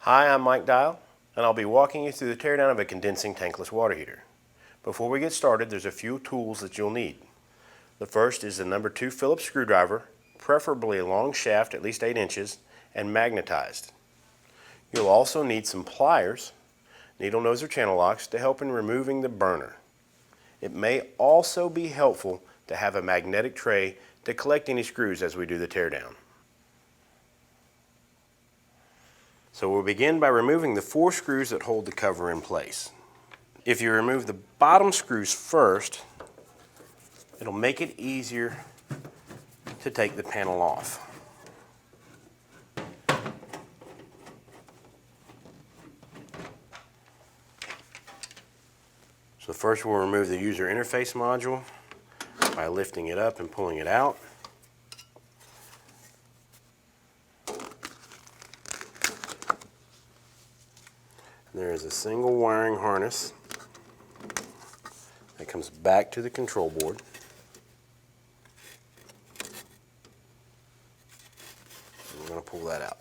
Hi, I'm Mike Dial, and I'll be walking you through the teardown of a condensing tankless water heater. Before we get started, there's a few tools that you'll need. The first is the number 2 Phillips screwdriver, preferably a long shaft at least 8 inches, and magnetized. You'll also need some pliers, needle nose or channel locks, to help in removing the burner. It may also be helpful to have a magnetic tray to collect any screws as we do the teardown. So we'll begin by removing the 4 screws that hold the cover in place. If you remove the bottom screws first, it'll make it easier to take the panel off. So first we'll remove the user interface module by lifting it up and pulling it out. There is a single wiring harness that comes back to the control board. We're going to pull that out.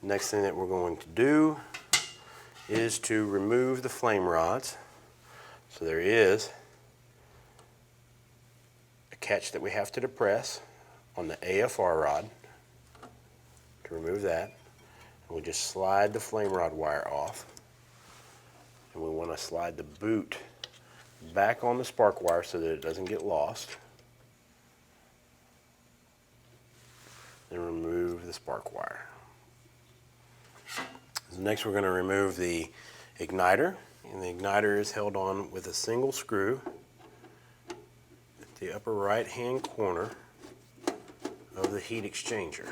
Next thing that we're going to do is to remove the flame rods. So there is a catch that we have to depress on the AFR rod to remove that. And we just slide the flame rod wire off. And we want to slide the boot back on the spark wire so that it doesn't get lost. And remove the spark wire. Next we're going to remove the igniter. And the igniter is held on with a single screw at the upper right hand corner of the heat exchanger.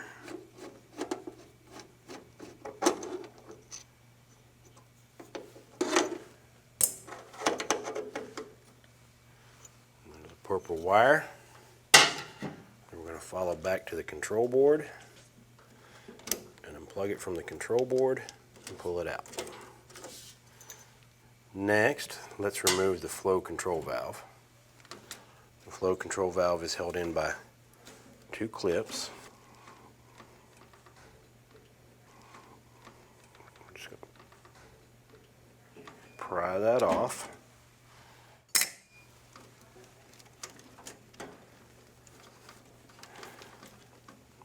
Purple wire. And we're going to follow back to the control board and unplug it from the control board and pull it out. Next, let's remove the flow control valve. The flow control valve is held in by 2 clips. Just going to pry that off.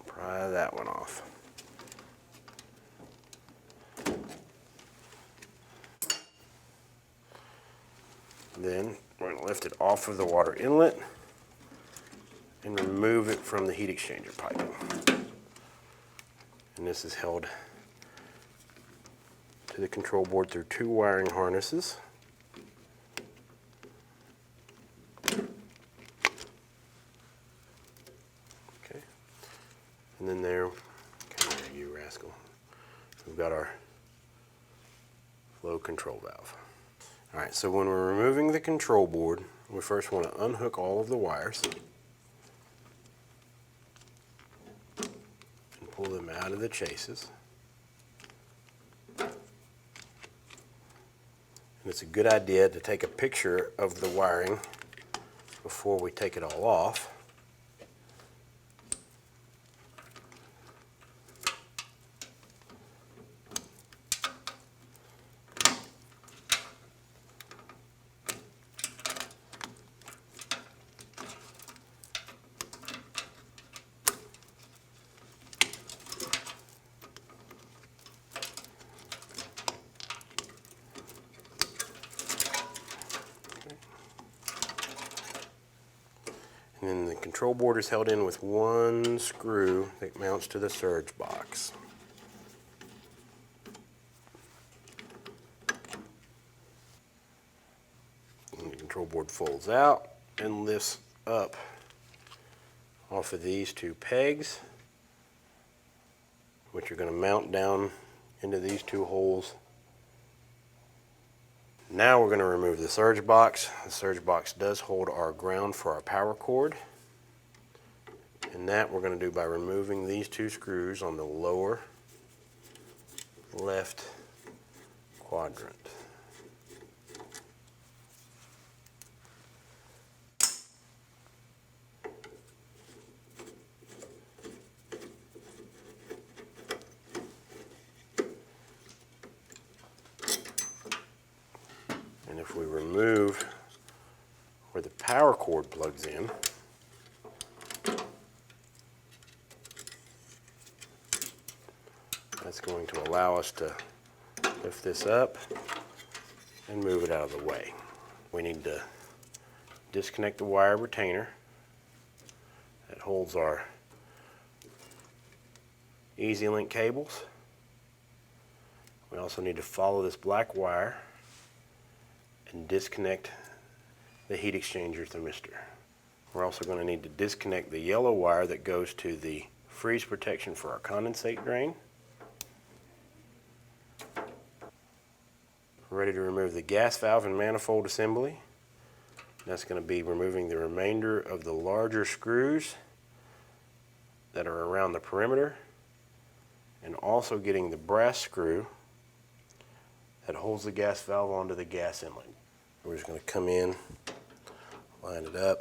Pry that one off. Then we're going to lift it off of the water inlet and remove it from the heat exchanger pipe. And this is held to the control board through 2 wiring harnesses. And then there, come here, you rascal, we've got our flow control valve. All right, so when we're removing the control board, we first want to unhook all of the wires and pull them out of the chases. And it's a good idea to take a picture of the wiring before we take it all off. And then the control board is held in with 1 screw that mounts to the surge box. And the control board folds out and lifts up off of these 2 pegs, which are going to mount down into these 2 holes. Now we're going to remove the surge box. The surge box does hold our ground for our power cord. And that we're going to do by removing these 2 screws on the lower left quadrant. we remove where the power cord plugs in, that's going to allow us to lift this up and move it out of the way. We need to disconnect the wire retainer that holds our Easy Link cables. We also need to follow this black wire and disconnect the heat exchanger thermistor. We're also going to need to disconnect the yellow wire that goes to the freeze protection for our condensate drain. We're ready to remove the gas valve and manifold assembly. That's going to be removing the remainder of the larger screws that are around the perimeter, and also getting the brass screw that holds the gas valve onto the gas inlet. We're just going to come in, line it up.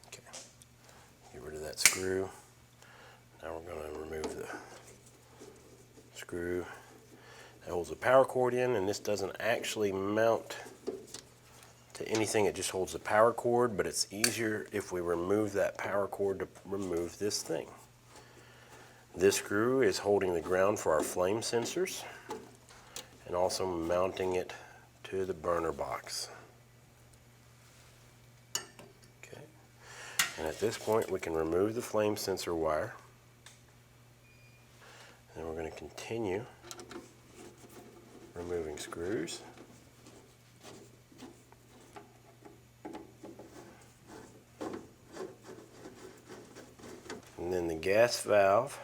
Okay. Get rid of that screw. Now we're going to remove the screw that holds the power cord in, and this doesn't actually mount to anything, it just holds the power cord, but it's easier if we remove that power cord to remove this thing. This screw is holding the ground for our flame sensors and also mounting it to the burner box. Okay. And at this point we can remove the flame sensor wire, and we're going to continue removing screws. And then the gas valve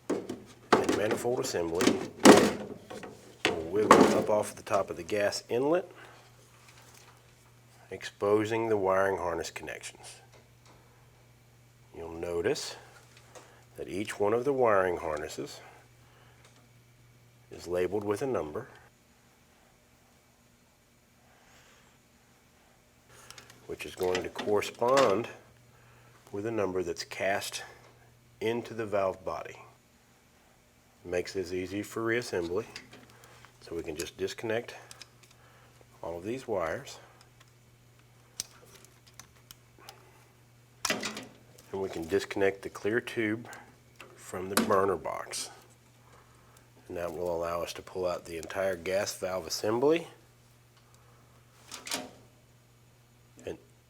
and manifold assembly will wiggle up off the top of the gas inlet, exposing the wiring harness connections. You'll notice that each one of the wiring harnesses is labeled with a number, which is going to correspond with a number that's cast into the valve body. Makes this easy for reassembly, so we can just disconnect all of these wires, and we can disconnect the clear tube from the burner box, and that will allow us to pull out the entire gas valve assembly.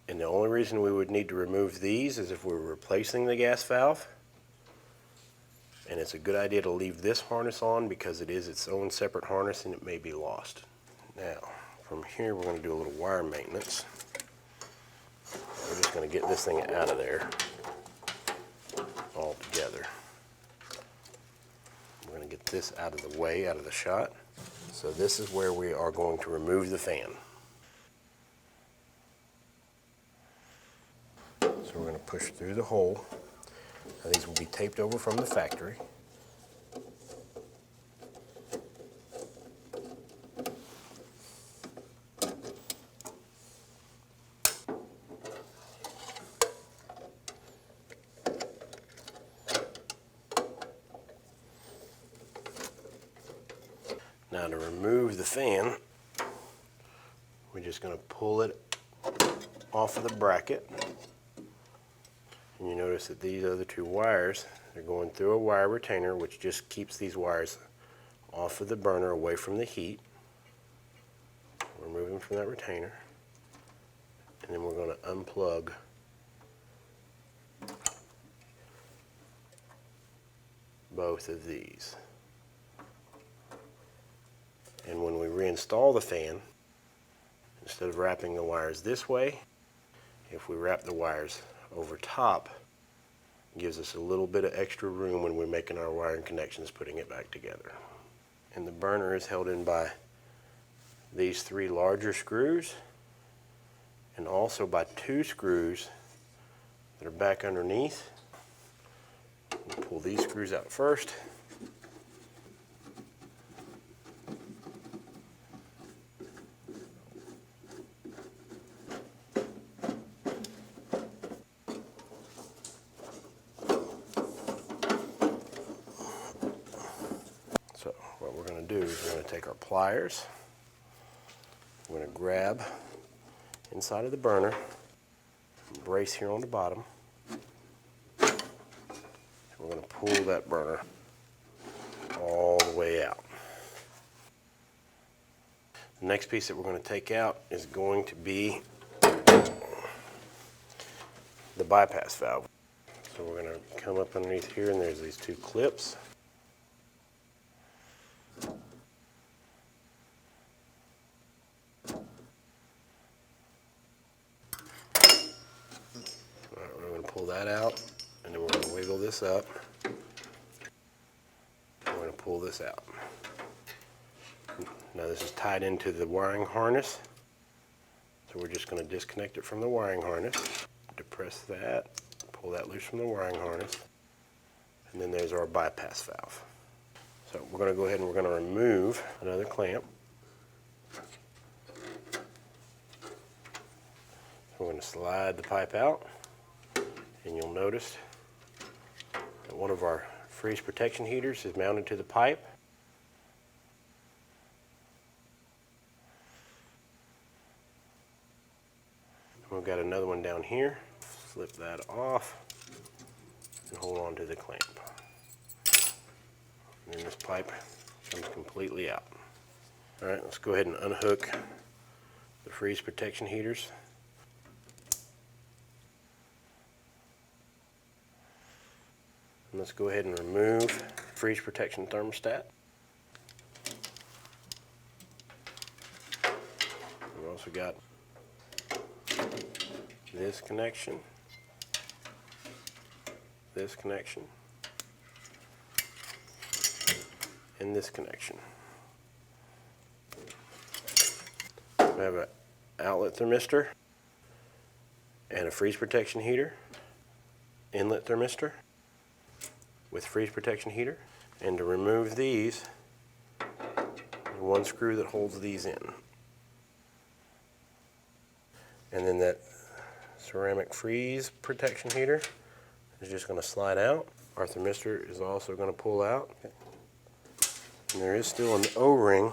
And the only reason we would need to remove these is if we're replacing the gas valve. And it's a good idea to leave this harness on because it is its own separate harness and it may be lost. Now, from here we're going to do a little wire maintenance. We're just going to get this thing out of there all together. We're going to get this out of the way, out of the shot. So this is where we are going to remove the fan. So we're going to push through the hole. Now these will be taped over from the factory. Now to remove the fan, we're just going to pull it off of the bracket. And you notice that these other two wires, they're going through a wire retainer, which just keeps these wires off of the burner, away from the heat. Remove them from that retainer, and then we're going to unplug both of these. And when we reinstall the fan, instead of wrapping the wires this way, if we wrap the wires over top, it gives us a little bit of extra room when we're making our wiring connections, putting it back together. And the burner is held in by these three larger screws, and also by two screws that are back underneath. We'll pull these screws out first. going to do is we're going to take our pliers, we're going to grab inside of the burner, brace here on the bottom, and we're going to pull that burner all the way out. The next piece that we're going to take out is going to be the bypass valve. So we're going to come up underneath here, and there's these two clips. Alright, we're going to pull that out, and then we're going to wiggle this up. We're going to pull this out. Now this is tied into the wiring harness, so we're just going to disconnect it from the wiring harness, depress that, pull that loose from the wiring harness, and then there's our bypass valve. So we're going to go ahead and we're going to remove another clamp. We're going to slide the pipe out, and you'll notice that one of our freeze protection heaters is mounted to the pipe. We've got another one down here. Slip that off and hold on to the clamp. And then this pipe comes completely out. Alright, let's go ahead and unhook the freeze protection heaters. And let's go ahead and remove freeze protection thermostat. We've also got this connection, this connection, and this connection. We have an outlet thermistor and a freeze protection heater, inlet thermistor with freeze protection heater, and to remove these, one screw that holds these in. And then that ceramic freeze protection heater is just going to slide out. Our thermistor is also going to pull out. And there is still an O-ring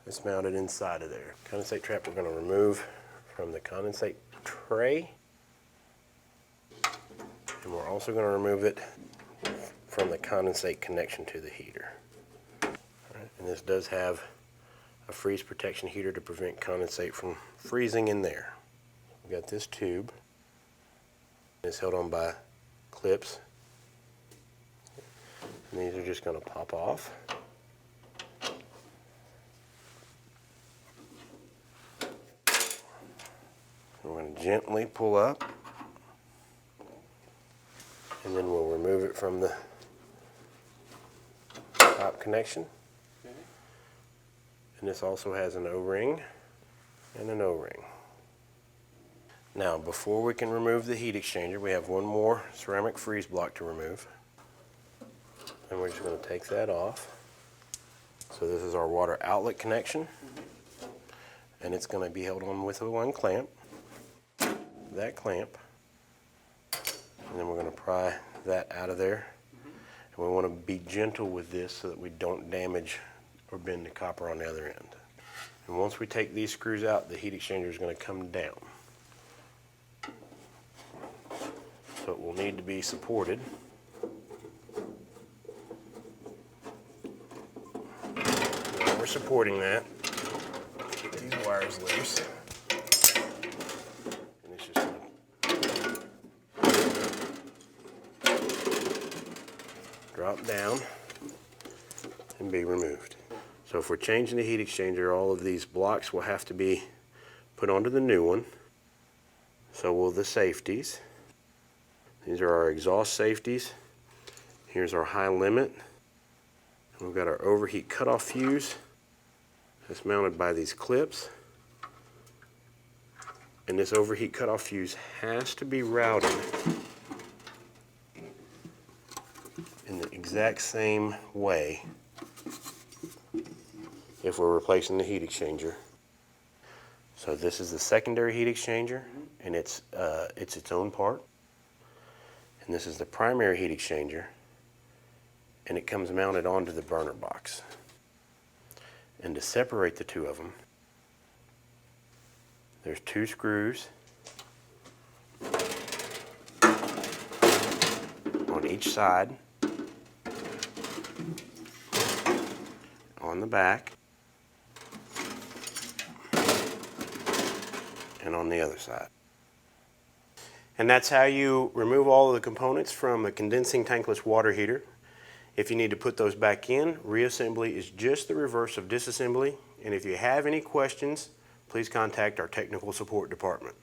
that's mounted inside of there. Condensate trap we're going to remove from the condensate tray. And we're also going to remove it from the condensate connection to the heater. Right, and this does have a freeze protection heater to prevent condensate from freezing in there. We've got this tube. It's held on by clips. And these are just going to pop off. We're going to gently pull up. And then we'll remove it from the top connection. And this also has an O-ring and an O-ring. Now, before we can remove the heat exchanger, we have one more ceramic freeze block to remove. And we're just going to take that off. So this is our water outlet connection. And it's going to be held on with one clamp. That clamp. And then we're going to pry that out of there. And we want to be gentle with this so that we don't damage or bend the copper on the other end. And once we take these screws out, the heat exchanger is going to come down. So it will need to be supported. While we're supporting that, get these wires loose. And it's just going to drop down and be removed. So if we're changing the heat exchanger, all of these blocks will have to be put onto the new one. So will the safeties. These are our exhaust safeties. Here's our high limit. And we've got our overheat cutoff fuse that's mounted by these clips. And this overheat cutoff fuse has to be routed in the exact same way if we're replacing the heat exchanger. So this is the secondary heat exchanger, and it's its own part. And this is the primary heat exchanger, and it comes mounted onto the burner box. And to separate the two of them, there's 2 screws on each side, on the back, and on the other side. And that's how you remove all of the components from a condensing tankless water heater. If you need to put those back in, reassembly is just the reverse of disassembly. And if you have any questions, please contact our technical support department.